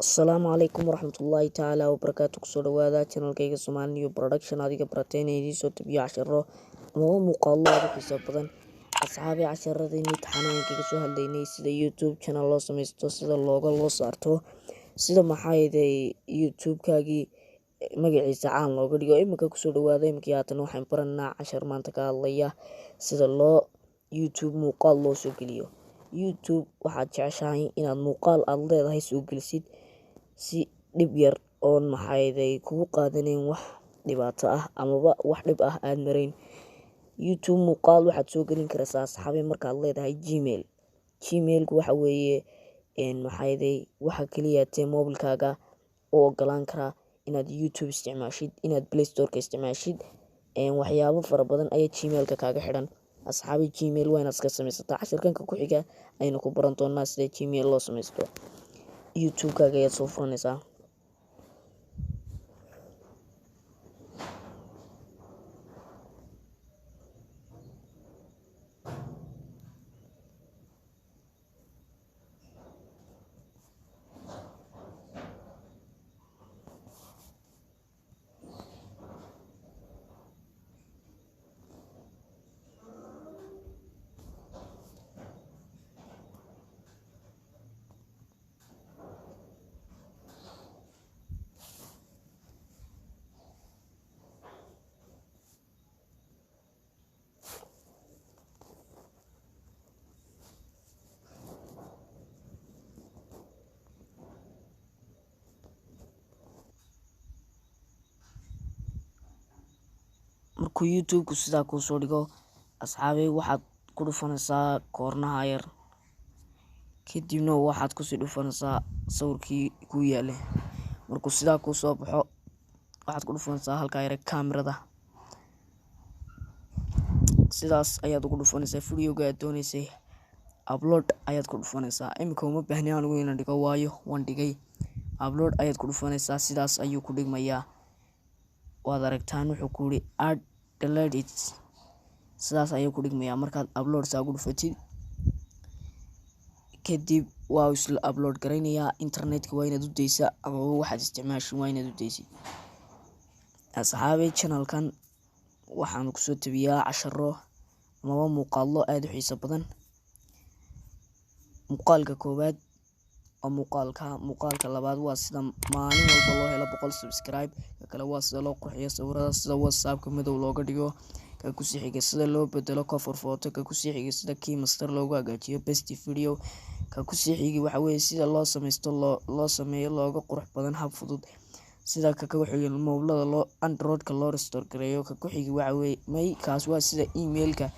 Asalaamu calaykum waraxmatullaahi tacaala wabarakaatu. Kusoo dhawaada channelkayga Somali New Production. adiga barateen idiin soo tabiyo casharo amaba muuqaallo aad u xiiso badan. asxaabi casharadeenii taxanaankaga soo hadlaynay sida YouTube channel loo samaysto, sida looga loo saarto, sida YouTube-kaagii magaciisa caan looga dhigo. Iminka kusoo dhawaada. Iminkii haatan waxaan baranaa cashar maanta ka hadlaya sida YouTube muuqaal loo soo geliyo. YouTube waxaad jeceshahay inaad muuqaal aad leedahay soo gelisid si dhib yar oon kugu qaadaneyn wax dhibaato ah amaba wax dhib ah aad marayn. YouTube muuqaal waxaad soo gelin karaysaa asxaabi markaad leedahay Gmail-ku waxa weeye waxa kaliya mobilkaaga oo ogolaan kara inaad YouTube isticmaashid, inaad Play Store-ka isticmaashid. waxyaabo fara badan ayaa Gmail-ka kaaga xidhan. asxaabi Gmail waa inaad iska samaysataa. casharkanka ku xiga ayaynu ku baran doonaa sida Gmail loo samaysto. YouTube-kaaga ayaad soo furanaysaa. markuu YouTube-ku sidaa kuu soo dhigo asxaabi waxaad ku dhufanaysaa koornaha yar, kadibna waxaad kusii dhufanaysaa sawirkii ku yaale. markuu sidaa kuu soo baxo waxaad ku dhufanaysaa halkaa yare kaamirada, sidaas ayaad ugu dhufanaysaa. videoga aad doonaysay upload ayaad ku dhufanaysaa. iminka uma baahni anigu inaan dhigo waayo waan dhigay. upload ayaad ku dhufanaysaa. sidaas ayuu ku dhigmayaa. waad aragtaan wuxuu ku yiri add delete it. sidaas ayuu ku dhigmayaa. markaad upload saa ugu dhufatid kadib waa isla upload garaynayaa. internetka waa inaad u daysaa amaba waxaad isticmaashin waa inaad u daysid. asxaabi channelkan waxaan kusoo tabiyaa casharo amaba muuqaallo aad u xiiso badan. muuqaalka koowaad waa muuqaalka labaad waa sida maalin walba loo helo 100 subscribe. ka kale waa sida loo qurxiyo sawirada, sida WhatsApp-ka madow looga dhigo. ka ku sii xiga sida loo bedelo cover photo. ka ku sii xiga sida KeyMaster loogu hagaajiyo best video. ka ku sii xiga waxa weeye sida loo samaysto loo sameeyo looga qurux badan hab fudud. sida ka ku xiga mobilada Android-ka loo restore gareeyo. ka ku xiga waxa weeye kaas waa sida email-ka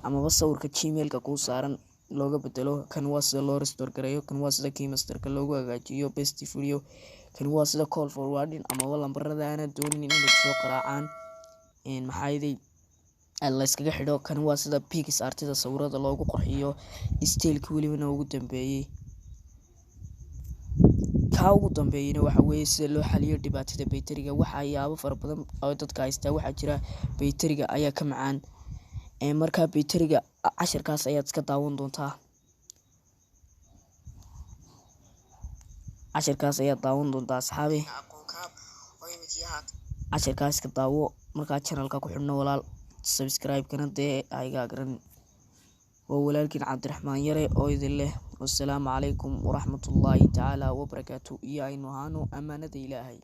amaba sawirka Gmail-ka kuu saaran looga bedelo. kan waa sida loo restore gareeyo. kan waa sida KeyMaster-ka loogu hagaajiyo best video. kan waa sida call forwarding amaba lambarada aanad doonin inay soo qaraacaan la iskaga xidho. kan waa sida PixArt-da sawirada loogu qurxiyo style-ka welibana ugu dambeeyay. ka ugu dambeeyayna waxa weeye sida loo xaliyo dhibaatada baytariga. waxyaabo fara badan oo dadka haystaa waxaa jira baytariga ayaa ka macaan. markaa baytariga casharkaas ayaad iska daawan doontaa. asxaabi casharkaas iska daawo. markaa channelka ku xidhno walaal subscribe-kana dee aygaa garan. waa walaalkiin Cabdiraxmaan Yare oo idin leh wassalaamu calaykum waraxmatullaahi tacaala wabarakaatu. iyo aynu ahaano ammaanada Ilaahay.